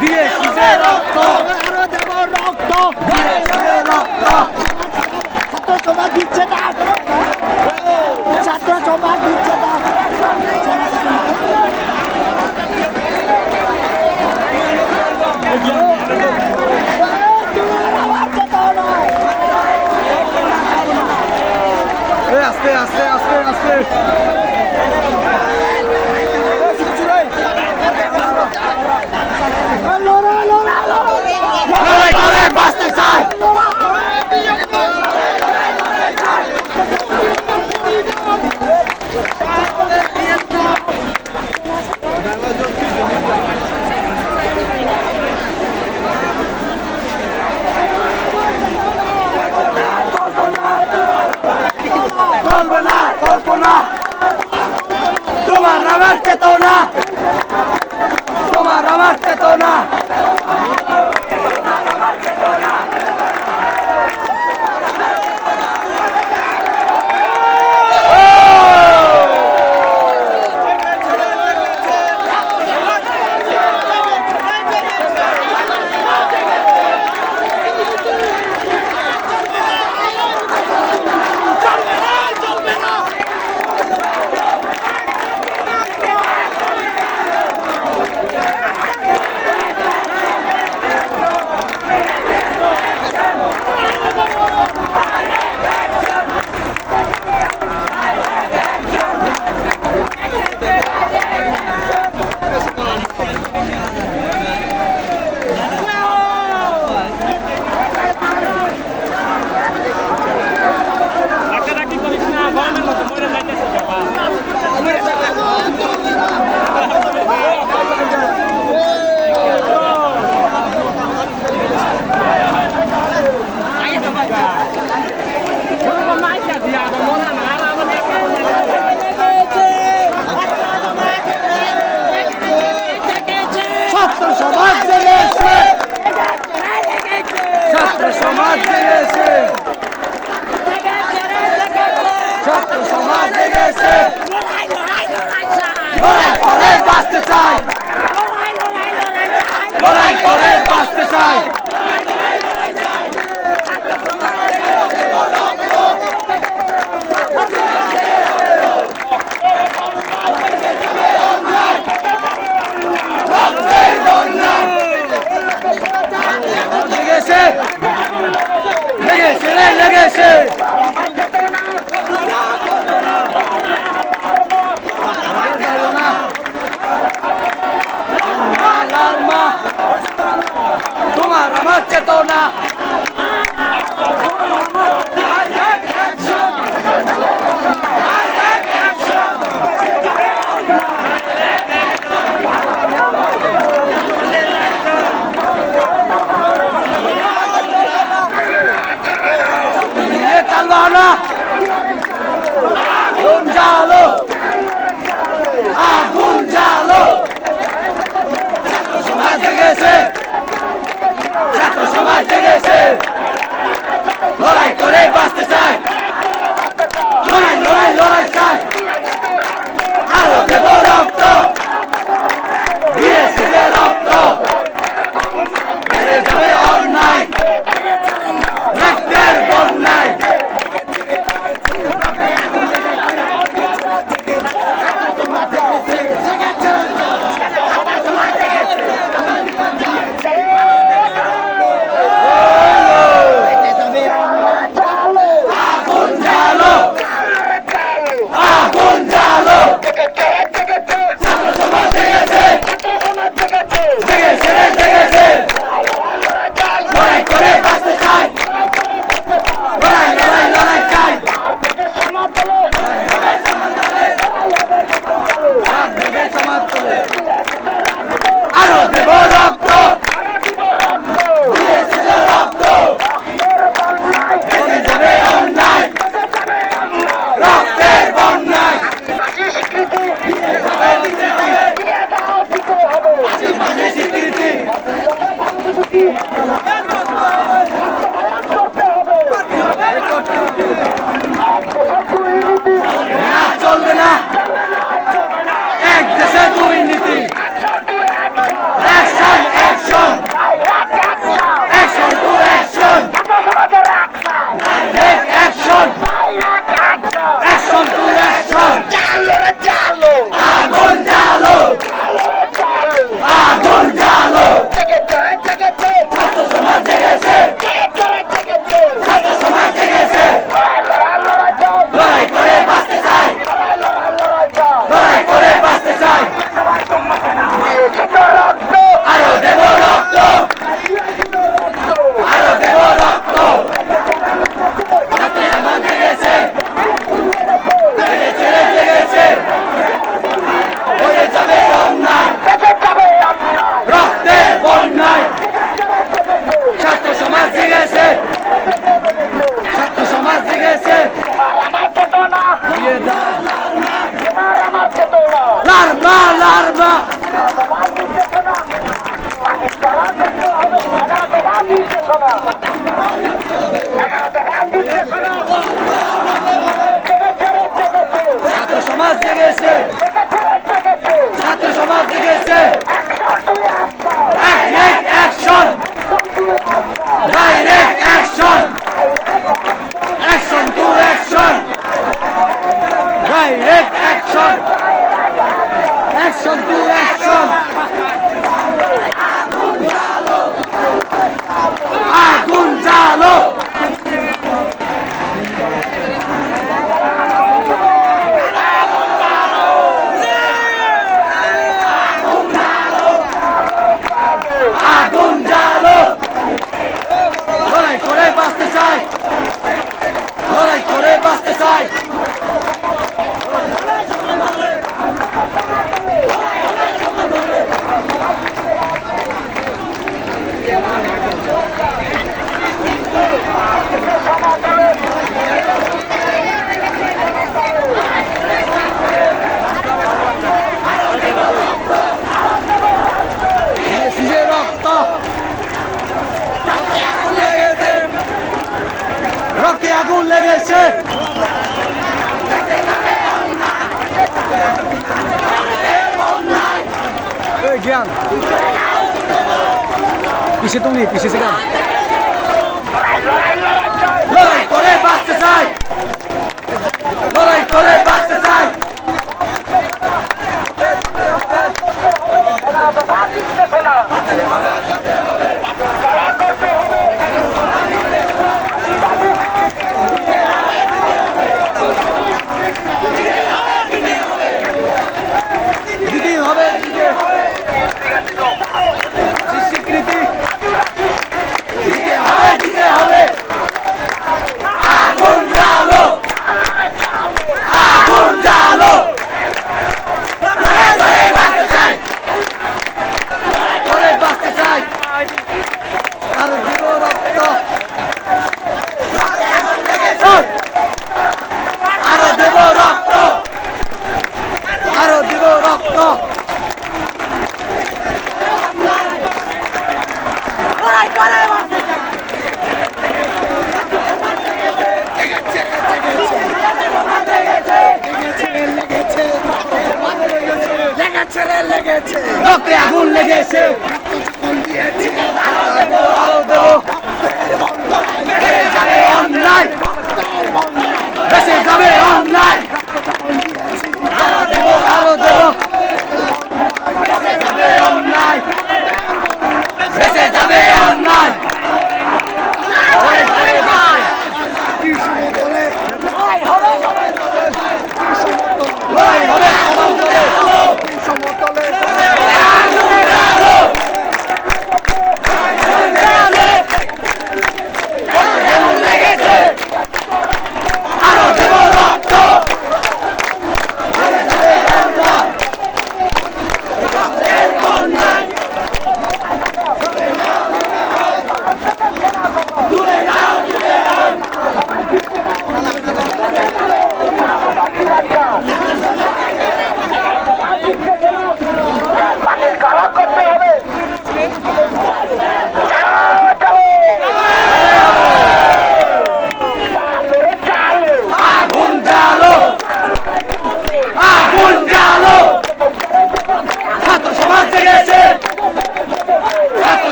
দিয়েছি যে রক্ত আরো দেব রক্ত দিয়েছি যে রক্ত ছাত্র সমাজ দিচ্ছে না ছাত্র সমাজ দিচ্ছে না আস্তে আস্তে আস্তে আস্তে বাঁচতে চাই কল্পনা তোমার আমার চেতনা তোমার আমার চেতনা তোমার আমার চেতনা আগুন জ্বালো আগুন জ্বালো সমাজ জেগেছে ছাত্র সমাজ জেগেছে লড়াই করে বাঁচতে চাই লড়াই লড়াই লড়াই চাই আরো দেব রক্ত দিয়েছে যে রক্ত বেড়ে যাবে অন্যায় রক্তের বন্যায় এক দেশে দুই নীতি, অ্যাকশন অ্যাকশন। পিছে তুমি পিছে ছিলাম লড়াই করে বাঁচতে চাই লড়াই করে বাঁচতে চাই দিতেই হবে স্বীকৃতি দিতে হবে আগুন জ্বালো আগুন জ্বালো করে বাঁচতে চাই আর দিব রক্ত আরো দেব রক্ত আরো দিব রক্ত রক্তে আগুন লেগেছে অন্যায় বেঁচে যাবে অন্যায় আরো দেব অন্যায় বেঁচে যাবে অন্যায়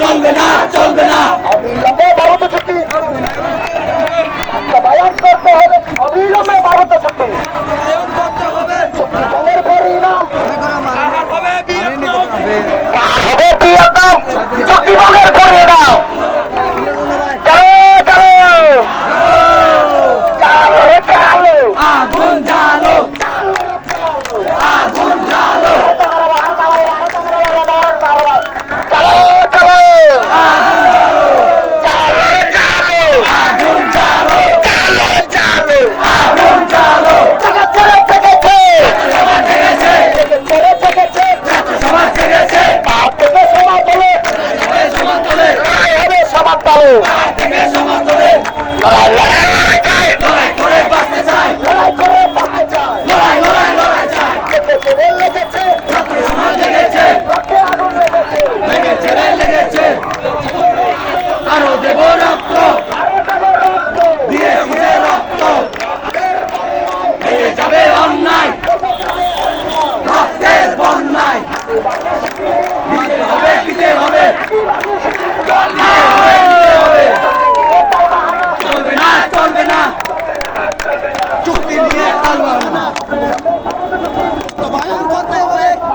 চলবে না চলবে না অবিলম্বে ভারত ছুটি বাস্তবায়ন করতে হবে অবিলম্বে ভারত ছুটি দলের পরিণাম হবে চুক্তিভঙ্গের পরিণাম আগুন জ্বালো আগুন জ্বালো সমাজ